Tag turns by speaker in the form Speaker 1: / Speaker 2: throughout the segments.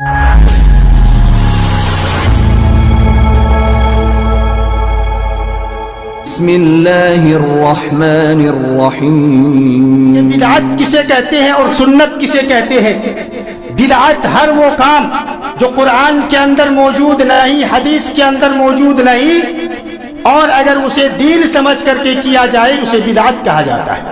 Speaker 1: بسم اللہ الرحمن الرحیم.
Speaker 2: یہ بدعت کسے کہتے ہیں اور سنت کسے کہتے ہیں؟ بدعت ہر وہ کام جو قرآن کے اندر موجود نہیں، حدیث کے اندر موجود نہیں، اور اگر اسے دین سمجھ کر کے کیا جائے اسے بدعت کہا جاتا ہے.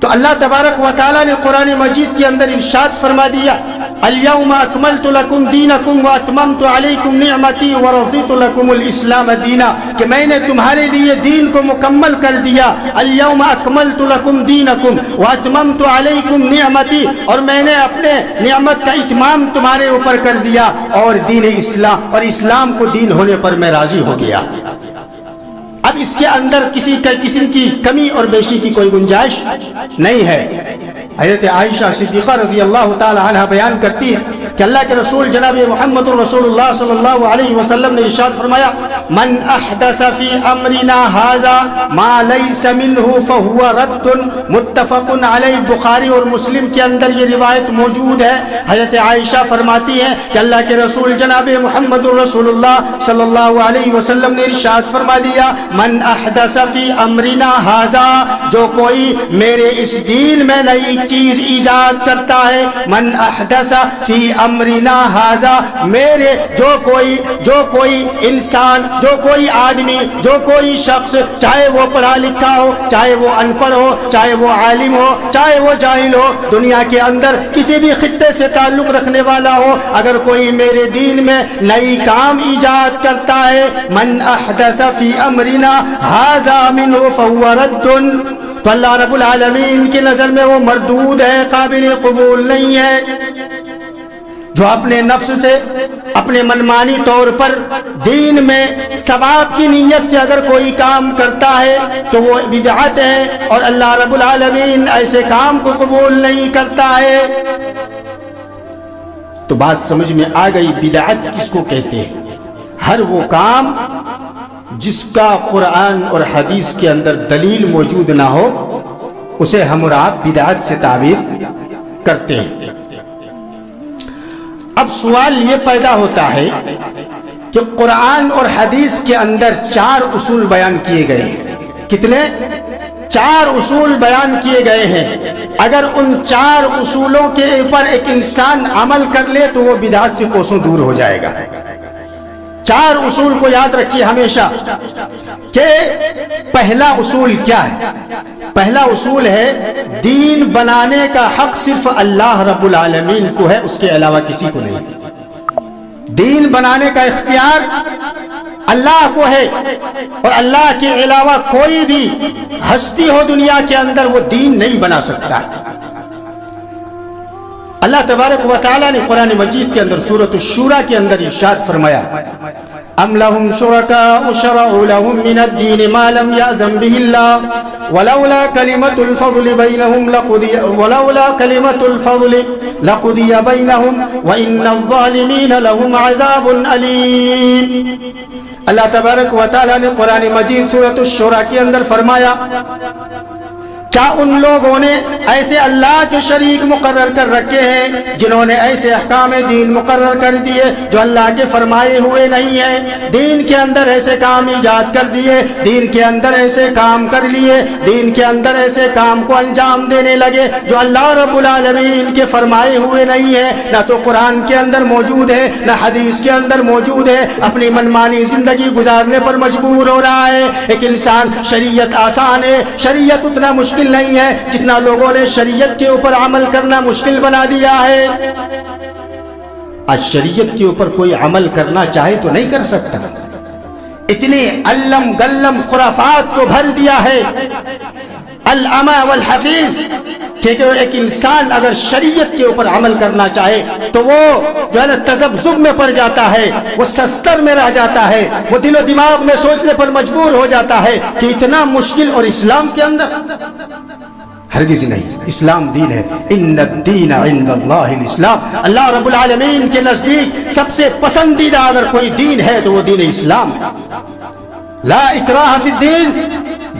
Speaker 2: تو اللہ تبارک و تعالیٰ نے قرآن مجید کے اندر ارشاد فرما دیا، الیوم اکملت لکم دینکم واتممت علیکم نعمتی ورضیت لکم الاسلام دینا، کہ میں نے تمہارے لیے دین کو مکمل کر دیا. الیوم اکملت لکم دینکم واتممت علیکم نعمتی، اور میں نے اپنے نعمت کا اتمام تمہارے اوپر کر دیا، اور دین اسلام، اور اسلام کو دین ہونے پر میں راضی ہو گیا. اب اس کے اندر کسی قسم کی کمی اور بیشی کی کوئی گنجائش نہیں ہے. حضرت عائشہ صدیقہ رضی اللہ تعالی عنہ بیان کرتی ہے کہ اللہ کے رسول جناب محمد رسول اللہ صلی اللہ علیہ وسلم نے ارشاد فرمایا، من احدث فی امرنا ھذا ما لیس منہ فہو رد. متفق علیہ. بخاری اور مسلم کے اندر یہ روایت موجود ہے. حضرت عائشہ فرماتی ہیں کہ اللہ کے رسول جناب محمد رسول اللہ صلی اللہ علیہ وسلم نے ارشاد فرما دیا، من احدث فی امرنا ھذا، جو کوئی میرے اس دین میں نئی چیز ایجاد کرتا ہے، من احدث فی امرنا ھذا، میرے جو کوئی انسان، جو کوئی آدمی، جو کوئی شخص، چاہے وہ پڑھا لکھا ہو، چاہے وہ ان پڑھ ہو، چاہے وہ عالم ہو، چاہے وہ جاہل ہو، دنیا کے اندر کسی بھی خطے سے تعلق رکھنے والا ہو، اگر کوئی میرے دین میں نئی کام ایجاد کرتا ہے، من احدث فی امرنا ھذا منہ فہو رد، تو اللہ رب العالمین کی نظر میں وہ مردود ہے، قابل قبول نہیں ہے. جو اپنے نفس سے، اپنے منمانی طور پر دین میں ثواب کی نیت سے اگر کوئی کام کرتا ہے تو وہ بدعت ہے، اور اللہ رب العالمین ایسے کام کو قبول نہیں کرتا ہے. تو بات سمجھ میں آ گئی بدعت کس کو کہتے ہیں. ہر وہ کام جس کا قرآن اور حدیث کے اندر دلیل موجود نہ ہو اسے ہم اور آپ بدعت سے تعبیر کرتے ہیں. اب سوال یہ پیدا ہوتا ہے کہ قرآن اور حدیث کے اندر 4 اصول بیان کیے گئے ہیں. کتنے؟ 4 اصول بیان کیے گئے ہیں. اگر ان 4 اصولوں کے اوپر ایک انسان عمل کر لے تو وہ بدعت سے کوسوں دور ہو جائے گا. 4 اصول کو یاد رکھیے ہمیشہ کہ پہلا اصول کیا ہے. پہلا اصول ہے دین بنانے کا حق صرف اللہ رب العالمین کو ہے، اس کے علاوہ کسی کو نہیں. دین بنانے کا اختیار اللہ کو ہے، اور اللہ کے علاوہ کوئی بھی ہستی ہو دنیا کے اندر وہ دین نہیں بنا سکتا. اللہ تبارک و تعالیٰ نے قرآن مجید کے اندر سورۃ الشورى کے اندر ارشاد فرمایا، ام لهم شركاء شرعوا لهم من الدين ما لم يأذن به الله ولولا كلمة الفضل لقضي بينهم وإن الظالمين لهم عذاب أليم. اللہ تبارک و تعالیٰ نے قرآن مجید سورۃ الشورى کے اندر فرمایا، کیا ان لوگوں نے ایسے اللہ کے شریک مقرر کر رکھے ہیں جنہوں نے ایسے احکام دین مقرر کر دیے جو اللہ کے فرمائے ہوئے نہیں ہیں؟ دین کے اندر ایسے کام ایجاد کر دیے، دین کے اندر ایسے کام کر لیے، دین کے اندر ایسے کام کو انجام دینے لگے جو اللہ رب العالمین کے فرمائے ہوئے نہیں ہیں. نہ تو قرآن کے اندر موجود ہے، نہ حدیث کے اندر موجود ہے. اپنی منمانی زندگی گزارنے پر مجبور ہو رہا ہے. ایک انسان، شریعت آسان ہے، شریعت اتنا مشکل نہیں ہے جتنا لوگوں نے شریعت کے اوپر عمل کرنا مشکل بنا دیا ہے. آج شریعت کے اوپر کوئی عمل کرنا چاہے تو نہیں کر سکتا. اتنے علم گلم خرافات کو بھر دیا ہے العما والحفیظ کہ ایک انسان اگر شریعت کے اوپر عمل کرنا چاہے تو وہ جو ہے نا تذبذب میں پڑ جاتا ہے، وہ سستر میں رہ جاتا ہے، وہ دل و دماغ میں سوچنے پر مجبور ہو جاتا ہے کہ اتنا مشکل. اور اسلام کے اندر ہرگز نہیں. اسلام دین ہے. ان الدین عند اللہ الاسلام. اللہ رب العالمین کے نزدیک سب سے پسندیدہ اگر کوئی دین ہے تو وہ دین اسلام ہے. لا اکراہ فی الدین.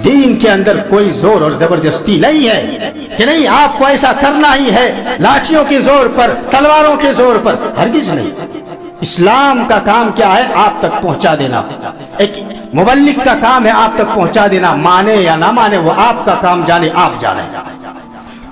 Speaker 2: دین کے اندر کوئی زور اور زبردستی نہیں ہے کہ نہیں آپ کو ایسا کرنا ہی ہے، لاٹھیوں کے زور پر، تلواروں کے زور پر، ہرگز نہیں۔ اسلام کا کام کیا ہے؟ آپ تک پہنچا دینا۔ ایک مبلغ کا کام ہے آپ تک پہنچا دینا، مانے یا نہ مانے وہ آپ کا کام، جانے آپ جانے۔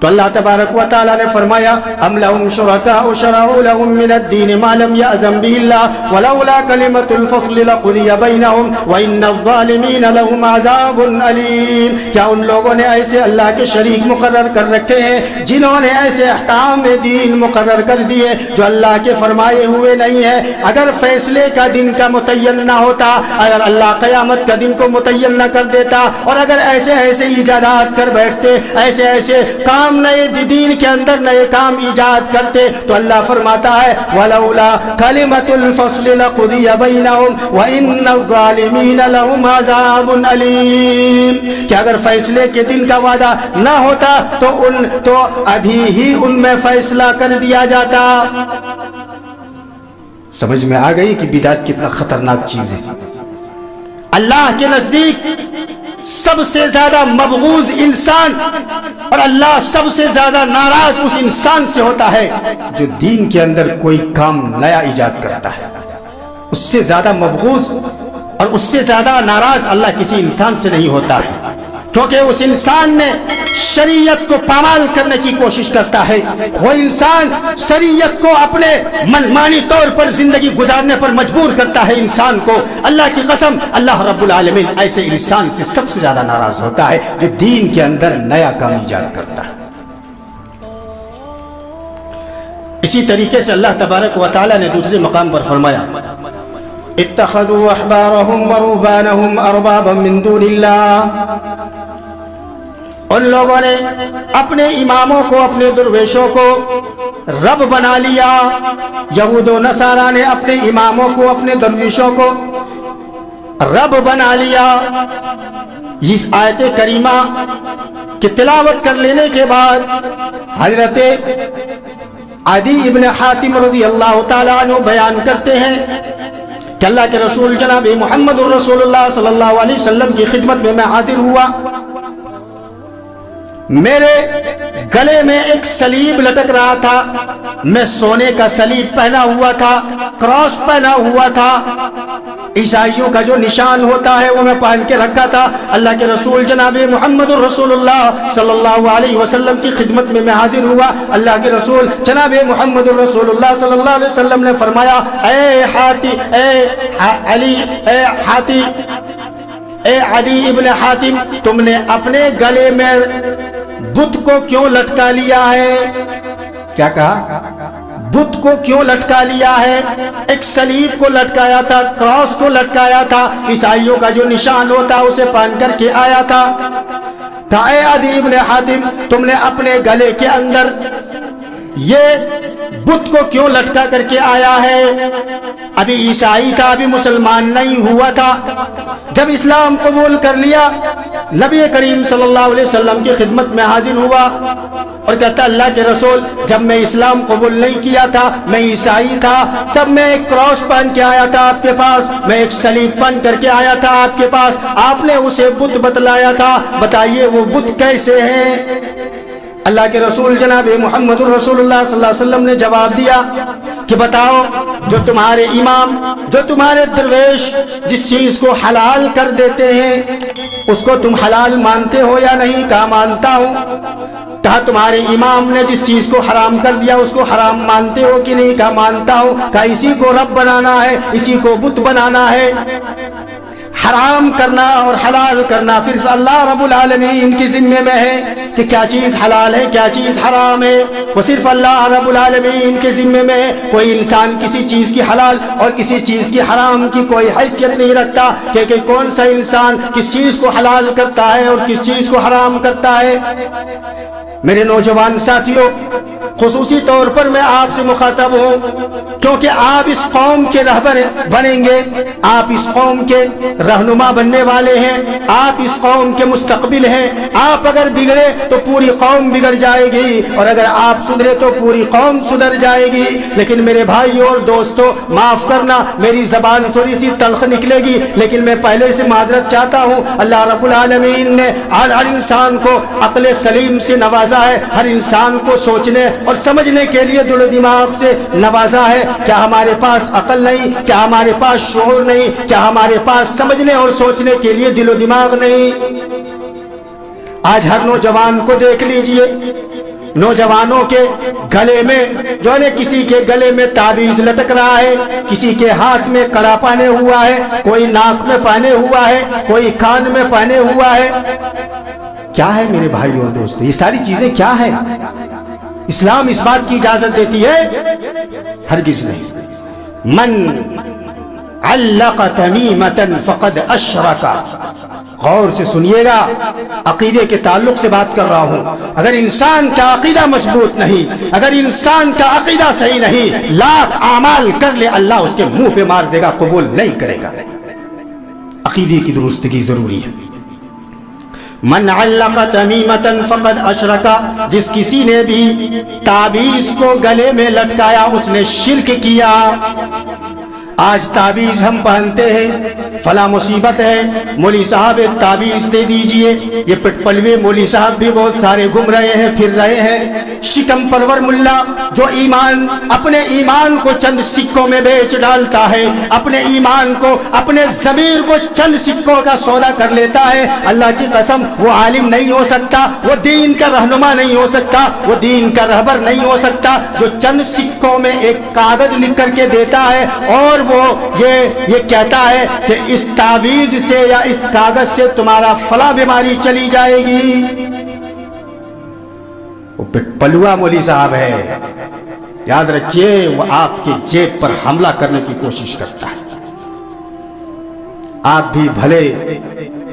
Speaker 2: تو اللہ تبارک و تعالی نے فرمایا ام لهم شرکاء شرعوا لهم من الدین ما لم یأذن به اللہ ولولا کلمۃ الفصل لقضی بینهم وان الظالمین لهم عذاب علیم۔ کیا ان لوگوں نے ایسے اللہ کے شریک مقرر کر رکھے ہیں جنہوں نے ایسے احکام دین مقرر کر دیے جو اللہ کے فرمائے ہوئے نہیں ہیں؟ اگر فیصلے کا دن کا متعین نہ ہوتا، اگر اللہ قیامت کا دن کو متعین نہ کر دیتا، اور اگر ایسے ایسے ایجادات کر بیٹھتے، ایسے ایسے کام نئے دین کے اندر نئے کام ایجاد کرتے، تو اللہ فرماتا ہے ولولا کلمۃ الفصل لقضی بینہم وان الظالمین لهم عذاب علیم۔ کہ اگر فیصلے کے دن کا وعدہ نہ ہوتا تو ابھی ہی ان میں فیصلہ کر دیا جاتا۔ سمجھ میں آ گئی کہ بدعت کتنا خطرناک چیز ہے۔ اللہ کے نزدیک سب سے زیادہ مبغوض انسان اور اللہ سب سے زیادہ ناراض اس انسان سے ہوتا ہے جو دین کے اندر کوئی کام نیا ایجاد کرتا ہے۔ اس سے زیادہ مبغوض اور اس سے زیادہ ناراض اللہ کسی انسان سے نہیں ہوتا ہے، کیونکہ اس انسان نے شریعت کو پامال کرنے کی کوشش کرتا ہے۔ وہ انسان شریعت کو اپنے منمانی طور پر زندگی گزارنے پر مجبور کرتا ہے انسان کو۔ اللہ کی قسم اللہ رب العالمین ایسے انسان سے سب سے زیادہ ناراض ہوتا ہے جو دین کے اندر نیا کام ایجاد کرتا ہے۔ اسی طریقے سے اللہ تبارک و تعالی نے دوسرے مقام پر فرمایا اتخذوا احبارهم ورهبانهم اربابا من دون اللہ۔ ان لوگوں نے اپنے اماموں کو، اپنے درویشوں کو رب بنا لیا۔ یہود و نصارہ نے اپنے اماموں کو، اپنے درویشوں کو رب بنا لیا۔ اس آیت کریمہ کی تلاوت کر لینے کے بعد حضرت عدی ابن حاتم رضی اللہ تعالیٰ عنہ بیان کرتے ہیں کہ اللہ کے رسول جناب محمد رسول اللہ صلی اللہ علیہ وسلم کی خدمت میں حاضر ہوا۔ میرے گلے میں ایک سلیب لٹک رہا تھا، میں سونے کا سلیب پہنا ہوا تھا، کراس پہنا ہوا تھا، عیسائیوں کا جو نشان ہوتا ہے وہ میں پہن کے رکھا تھا۔ اللہ کے رسول جناب محمد رسول اللہ صلی اللہ علیہ وسلم کی خدمت میں حاضر ہوا۔ اللہ کے رسول جناب محمد رسول اللہ صلی اللہ علیہ وسلم نے فرمایا اے عدی ابن حاتم، تم نے اپنے گلے میں بت کو کیوں لٹکا لیا ہے؟ کیا کہا؟ بت کو کیوں لٹکا لیا ہے؟ ایک سلیب کو لٹکایا تھا، کراس کو لٹکایا تھا، عیسائیوں کا جو نشان ہوتا اسے پہن کر کے آیا تھا۔ اے عدی ابن حاتم، تم نے اپنے گلے کے اندر یہ بت کو کیوں لٹکا کر کے آیا ہے؟ ابھی عیسائی تھا، ابھی مسلمان نہیں ہوا تھا۔ جب اسلام قبول کر لیا، نبی کریم صلی اللہ علیہ وسلم کی خدمت میں حاضر ہوا اور کہتا اللہ کے رسول، جب میں اسلام قبول نہیں کیا تھا، میں عیسائی تھا، تب میں ایک کراس پہن کے آیا تھا آپ کے پاس، میں ایک صلیب پہن کر کے آیا تھا آپ کے پاس، آپ نے اسے بت بتلایا تھا، بتائیے وہ بت کیسے ہیں؟ اللہ کے رسول جناب محمد رسول اللہ صلی اللہ علیہ وسلم نے جواب دیا کہ بتاؤ، جو تمہارے امام، جو تمہارے درویش جس چیز کو حلال کر دیتے ہیں اس کو تم حلال مانتے ہو یا نہیں؟ کہا مانتا ہوں۔ کہا تمہارے امام نے جس چیز کو حرام کر دیا اس کو حرام مانتے ہو کہ نہیں؟ کہا مانتا ہوں۔ کہا اسی کو رب بنانا ہے، اسی کو بت بنانا ہے؟ حرام کرنا اور حلال کرنا پھر اللہ رب العالمین کے ذمے میں ہے کہ کیا چیز حلال ہے کیا چیز حرام ہے، وہ صرف اللہ رب العالمین کے ذمے میں ہے۔ کوئی انسان کسی چیز کی حلال اور کسی چیز کی حرام کی کوئی حیثیت نہیں رکھتا کہ کون سا انسان کس چیز کو حلال کرتا ہے اور کس چیز کو حرام کرتا ہے۔ میرے نوجوان ساتھیوں، خصوصی طور پر میں آپ سے مخاطب ہوں، کیونکہ آپ اس قوم کے رہبر بنیں گے، آپ اس قوم کے رہنما بننے والے ہیں، آپ اس قوم کے مستقبل ہیں۔ آپ اگر بگڑے تو پوری قوم بگڑ جائے گی، اور اگر آپ سدھرے تو پوری قوم سدھر جائے گی۔ لیکن میرے بھائیوں اور دوستوں، معاف کرنا میری زبان تھوڑی سی تلخ نکلے گی، لیکن میں پہلے سے معذرت چاہتا ہوں۔ اللہ رب العالمین نے ہر انسان کو عقل سلیم سے نوازا ہے، ہر انسان کو سوچنے اور سمجھنے کے لیے دل و دماغ سے نوازا ہے۔ کیا ہمارے پاس عقل نہیں؟ کیا ہمارے پاس شعور نہیں؟ کیا ہمارے پاس سمجھنے اور سوچنے کے لیے دل و دماغ نہیں؟ آج ہر نوجوان کو دیکھ لیجئے، نوجوانوں کے گلے میں جو ہے کسی کے گلے میں تعویذ لٹک رہا ہے، کسی کے ہاتھ میں کڑا پہنے ہوا ہے، کوئی ناک میں پہنے ہوا ہے، کوئی کان میں پہنے ہوا ہے۔ کیا ہے میرے بھائیوں اور دوستو، یہ ساری چیزیں کیا ہے؟ اسلام اس بات کی اجازت دیتی ہے؟ ہرگز نہیں۔ من علق تمیمۃ فقد اشرک۔ غور سے سنیے گا، عقیدے کے تعلق سے بات کر رہا ہوں۔ اگر انسان کا عقیدہ مضبوط نہیں، اگر انسان کا عقیدہ صحیح نہیں، لاکھ اعمال کر لے اللہ اس کے منہ پہ مار دے گا، قبول نہیں کرے گا۔ عقیدے کی درستگی ضروری ہے۔ من علق تمیمۃ فقد اشرک، جس کسی نے بھی تعویذ کو گلے میں لٹکایا اس نے شرک کیا۔ آج تعویذ ہم پہنتے ہیں، فلاں مصیبت ہے، مولوی صاحب ایک تعویذ دے دیجئے۔ یہ پٹ پلوے مولوی صاحب بھی بہت سارے گھوم رہے ہیں، پھر رہے ہیں۔ شکم پرور ملا جو اپنے ایمان کو چند سکوں میں بیچ ڈالتا ہے، اپنے ایمان کو، اپنے ضمیر کو چند سکوں کا سودا کر لیتا ہے، اللہ کی قسم وہ عالم نہیں ہو سکتا، وہ دین کا رہنما نہیں ہو سکتا، وہ دین کا رہبر نہیں ہو سکتا۔ جو چند سکوں میں ایک کاغذ لکھ کر کے دیتا ہے اور وہ یہ کہتا ہے کہ اس تعویذ سے یا اس کاغذ سے تمہارا فلاں بیماری چلی جائے گی، وہ پلوا مولوی صاحب ہے۔ یاد رکھیے، وہ آپ کی جیب پر حملہ کرنے کی کوشش کرتا ہے۔ آپ بھی بھلے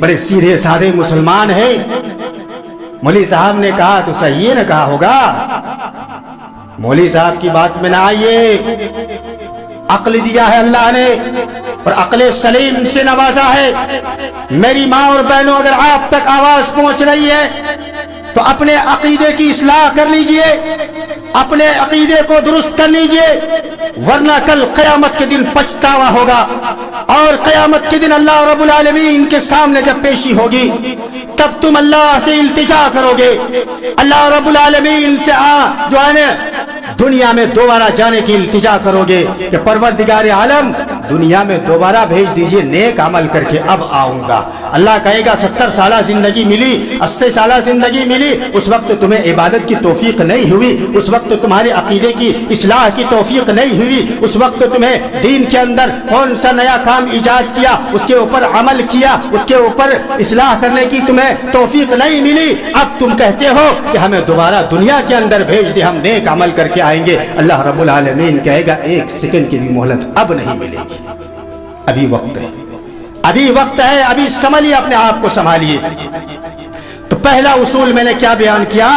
Speaker 2: بڑے سیدھے سادے مسلمان ہیں، مولوی صاحب نے کہا تو صحیح نہ کہا ہوگا، مولوی صاحب کی بات میں نہ آئیے۔ عقل دیا ہے اللہ نے اور عقل سلیم سے نوازا ہے۔ میری ماں اور بہنوں، اگر آپ تک آواز پہنچ رہی ہے تو اپنے عقیدے کی اصلاح کر لیجئے، اپنے عقیدے کو درست کر لیجئے، ورنہ کل قیامت کے دن پچھتاوا ہوگا، اور قیامت کے دن اللہ رب العالمین کے سامنے جب پیشی ہوگی تب تم اللہ سے التجا کرو گے، اللہ رب العالمین سے جو ہے نا دنیا میں دوبارہ جانے کی التجا کرو گے کہ پروردگار عالم دنیا میں دوبارہ بھیج دیجئے، نیک عمل کر کے اب آؤں گا۔ اللہ کہے گا 70 سالہ زندگی ملی، 80 سالہ زندگی ملی، اس وقت تمہیں عبادت کی توفیق نہیں ہوئی، اس وقت تمہارے عقیدے کی اصلاح کی توفیق نہیں ہوئی، اس وقت تمہیں دین کے اندر کون سا نیا کام ایجاد کیا، اس کے اوپر عمل کیا، اس کے اوپر اصلاح کرنے کی تمہیں توفیق نہیں ملی۔ اب تم کہتے ہو کہ ہمیں دوبارہ دنیا کے اندر بھیج دے، ہم نیک عمل کر کے آئیں گے۔ اللہ رب العالمین کہے گا ایک سیکنڈ کی بھی مہلت اب نہیں ملے گی، ابھی وقت ہے، ابھی وقت ہے، ابھی سنبھلیے، اپنے آپ کو سنبھالیے۔ تو پہلا اصول میں نے کیا بیان کیا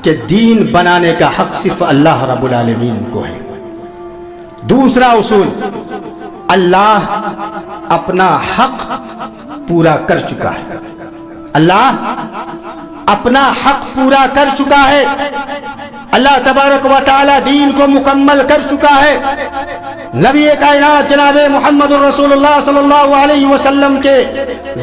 Speaker 2: کہ دین بنانے کا حق صرف اللہ رب العالمین کو ہے۔ دوسرا اصول، اللہ اپنا حق پورا کر چکا ہے، اللہ اپنا حق پورا کر چکا ہے، اللہ تبارک و تعالی دین کو مکمل کر چکا ہے۔ نبی کائنات جناب محمد رسول اللہ صلی اللہ علیہ وسلم کے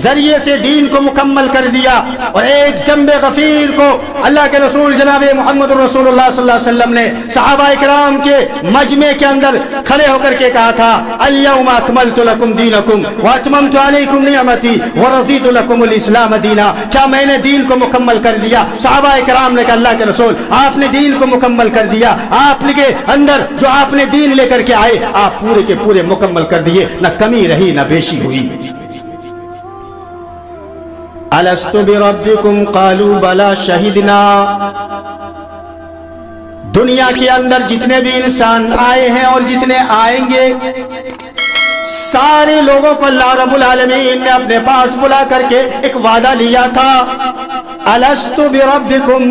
Speaker 2: ذریعے سے دین کو مکمل کر دیا، اور ایک جنب غفیر کو اللہ کے رسول جناب محمد رسول اللہ صلی اللہ علیہ وسلم نے صحابہ کرام کے مجمع کے اندر کھڑے ہو کر کے کہا تھا، الیوم اکملت لکم دینکم واتممت علیکم نعمتی ورضیت لکم الاسلام دینا۔ کیا میں نے دین کو مکمل کر دیا؟ صحابہ کرام نے کہا اللہ کے رسول آپ نے دین کو مکمل کر دیا، آپ کے اندر جو آپ نے دین لے کر کے آئے آپ پورے کے پورے مکمل کر دیے، نہ کمی رہی نہ بیشی ہوئی۔ الست بربکم قالوا بلا شہدنا۔ دنیا کے اندر جتنے بھی انسان آئے ہیں اور جتنے آئیں گے، سارے لوگوں کو اللہ رب العالمین نے اپنے پاس بلا کر کے ایک وعدہ لیا تھا، الست بربکم،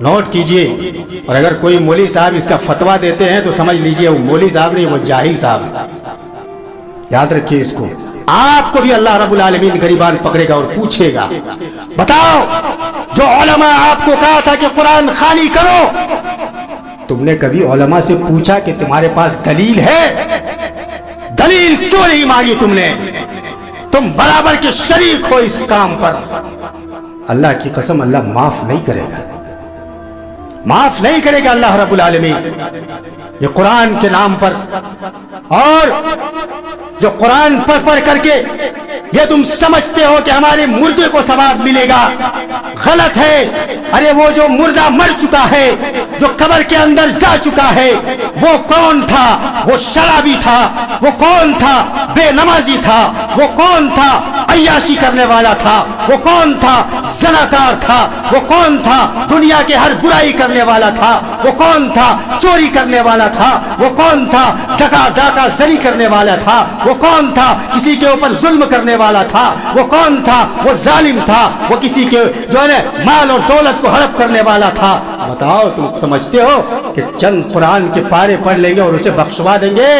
Speaker 2: نوٹ کیجئے. اور اگر کوئی مولوی صاحب اس کا فتویٰ دیتے ہیں تو سمجھ لیجئے وہ مولوی صاحب نہیں، وہ جاہل صاحب. یاد رکھیے اس کو. آپ کو بھی اللہ رب العالمین گریبان پکڑے گا اور پوچھے گا بتاؤ جو علماء آپ کو کہا تھا کہ قرآن خوانی کرو، تم نے کبھی علماء سے پوچھا کہ تمہارے پاس دلیل ہے؟ دلیل کیوں نہیں مانگی تم نے؟ تم برابر کے شریک ہو اس کام پر. اللہ کی قسم اللہ معاف نہیں کرے گا، معاف نہیں کرے گا اللہ رب العالمین. یہ قرآن کے نام پر اور جو قرآن پڑھ کر کے یہ تم سمجھتے ہو کہ ہمارے مردے کو ثواب ملے گا، غلط ہے. ارے وہ جو مردہ مر چکا ہے، جو قبر کے اندر جا چکا ہے، وہ کون تھا؟ وہ شرابی تھا. وہ کون تھا؟ بے نمازی تھا. وہ کون تھا؟ عیاشی کرنے والا تھا. وہ کون تھا؟ زناکار تھا. وہ کون تھا؟ دنیا کے ہر برائی کرنے والا تھا. وہ کون تھا؟ چوری کرنے والا تھا. وہ کون تھا؟ ڈاکہ زنی کرنے والا تھا. وہ کون تھا؟ کسی کے اوپر ظلم کرنے والا تھا. وہ کون تھا؟ وہ ظالم تھا. وہ کسی کے جو ہے مال اور دولت کو ہڑپ کرنے والا تھا. بتاؤ تم سمجھتے ہو کہ چند قرآن کے پارے پڑھ لیں گے اور اسے بخشوا دیں گے؟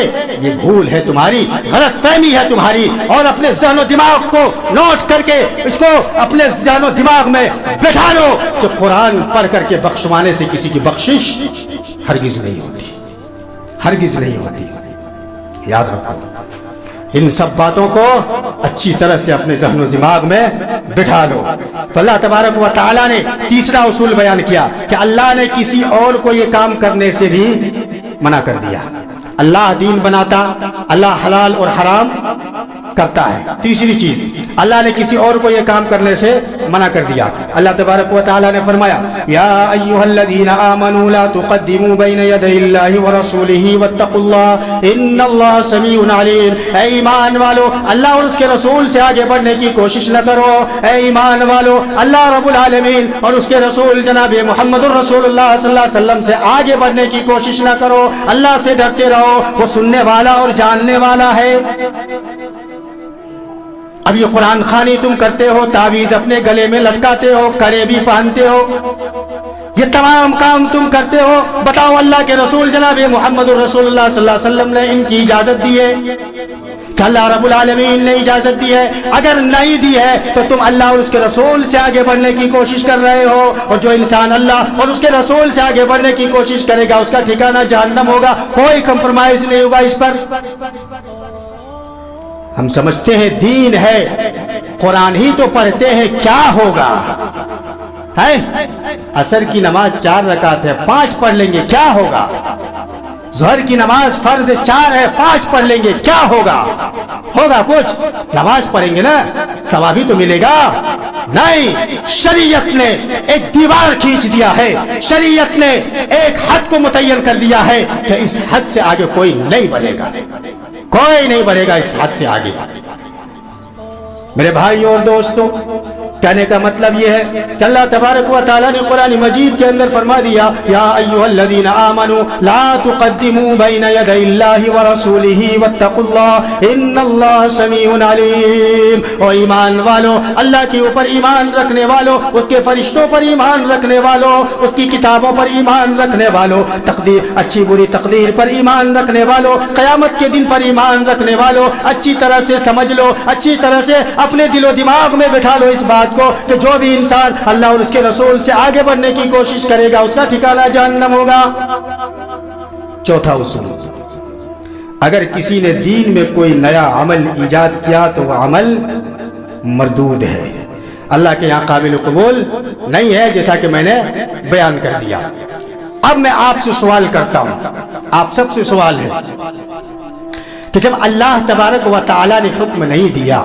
Speaker 2: یہ بھول ہے تمہاری، غلط فہمی ہے تمہاری. اور اپنے ذہن و دماغ کو نوٹ کر کے اس کو اپنے ذہن و دماغ میں بٹھا لو کہ قرآن پڑھ کر کے بخشوانے سے کسی کی بخشش ہرگز نہیں ہوتی، ہرگز نہیں ہوتی. یاد رکھو ان سب باتوں کو اچھی طرح سے اپنے ذہن و دماغ میں بٹھا لو. تو اللہ تبارک و تعالیٰ نے تیسرا اصول بیان کیا کہ اللہ نے کسی اور کو یہ کام کرنے سے بھی منع کر دیا. اللہ دین بناتا، اللہ حلال اور حرام کرتا ہے. تیسری چیز اللہ نے کسی اور کو یہ کام کرنے سے منع کر دیا. اللہ تبارک و تعالیٰ نے فرمایا یا ایھا الذین آمنوا لا تقدموا بین یدی اللہ ورسولہ واتقوا اللہ ان اللہ سمیع علیم. اے ایمان والو اللہ اور اس کے رسول سے آگے بڑھنے کی کوشش نہ کرو. اے ایمان والو اللہ رب العالمین اور اس کے رسول جناب محمد الرسول اللہ صلی اللہ علیہ وسلم سے آگے بڑھنے کی کوشش نہ کرو. اللہ سے ڈرتے رہو، وہ سننے والا اور جاننے والا ہے. اب یہ قرآن خوانی تم کرتے ہو، تعویذ اپنے گلے میں لٹکاتے ہو، کڑے بھی پہنتے ہو، یہ تمام کام تم کرتے ہو. بتاؤ اللہ کے رسول جناب محمد الرسول اللہ صلی اللہ علیہ وسلم نے ان کی اجازت دی ہے کہ اللہ رب العالمین نے اجازت دی ہے؟ اگر نہیں دی ہے تو تم اللہ اور اس کے رسول سے آگے بڑھنے کی کوشش کر رہے ہو. اور جو انسان اللہ اور اس کے رسول سے آگے بڑھنے کی کوشش کرے گا اس کا ٹھکانہ جہنم ہوگا. کوئی کمپرومائز نہیں ہوگا اس پر. ہم سمجھتے ہیں دین ہے، قرآن ہی تو پڑھتے ہیں، کیا ہوگا؟ عصر کی نماز 4 رکعت ہے، 5 پڑھ لیں گے، کیا ہوگا؟ ظہر کی نماز فرض 4 ہے، 5 پڑھ لیں گے، کیا ہوگا؟ ہوگا کچھ؟ نماز پڑھیں گے نا، ثواب ہی تو ملے گا. نہیں، شریعت نے ایک دیوار کھینچ دیا ہے، شریعت نے ایک حد کو متعین کر دیا ہے کہ اس حد سے آگے کوئی نہیں بڑھے گا، کوئی نہیں بڑھے گا اس حد سے آگے. میرے بھائیوں اور دوستوں، کہنے کا مطلب یہ ہے کہ اللہ تبارک و تعالیٰ نے قرآن مجید کے اندر فرما دیا یا ایھا الذین آمنوا لا تقدموا بین یدی اللہ ورسولہ واتقوا اللہ ان اللہ سمیع علیم. اور ایمان والو، اللہ کے اوپر ایمان رکھنے والو، اس کے فرشتوں پر ایمان رکھنے والو، اس کی کتابوں پر ایمان رکھنے والو، تقدیر اچھی بری تقدیر پر ایمان رکھنے والو، قیامت کے دن پر ایمان رکھنے والو، اچھی طرح سے سمجھ لو، اچھی طرح سے اپنے دل و دماغ میں بٹھا لو اس بات کو کہ جو بھی انسان اللہ اور اس کے رسول سے آگے بڑھنے کی کوشش کرے گا اس کا ٹھکانہ جہنم ہوگا. چوتھا اصول، اگر کسی نے دین میں کوئی نیا عمل ایجاد کیا تو وہ عمل مردود ہے، اللہ کے یہاں قابل قبول نہیں ہے، جیسا کہ میں نے بیان کر دیا. اب میں آپ سے سوال کرتا ہوں، آپ سب سے سوال ہے کہ جب اللہ تبارک و تعالی نے حکم نہیں دیا،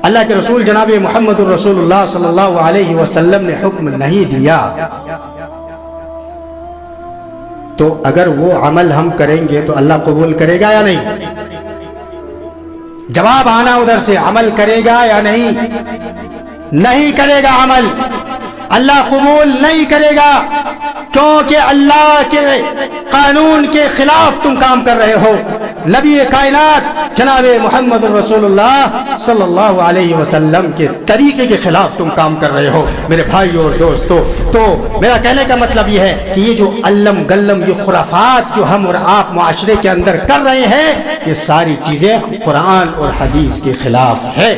Speaker 2: اللہ کے رسول جناب محمد الرسول اللہ صلی اللہ علیہ وسلم نے حکم نہیں دیا، تو اگر وہ عمل ہم کریں گے تو اللہ قبول کرے گا یا نہیں؟ جواب آنا ادھر سے، عمل کرے گا یا نہیں؟ نہیں کرے گا عمل، اللہ قبول نہیں کرے گا، کیونکہ اللہ کے قانون کے خلاف تم کام کر رہے ہو. نبی کائنات جناب محمد رسول اللہ صلی اللہ علیہ وسلم کے طریقے کے خلاف تم کام کر رہے ہو میرے بھائیو اور دوستو. تو میرا کہنے کا مطلب یہ ہے کہ یہ جو علم گلم یہ خرافات جو ہم اور آپ معاشرے کے اندر کر رہے ہیں یہ ساری چیزیں قرآن اور حدیث کے خلاف ہے.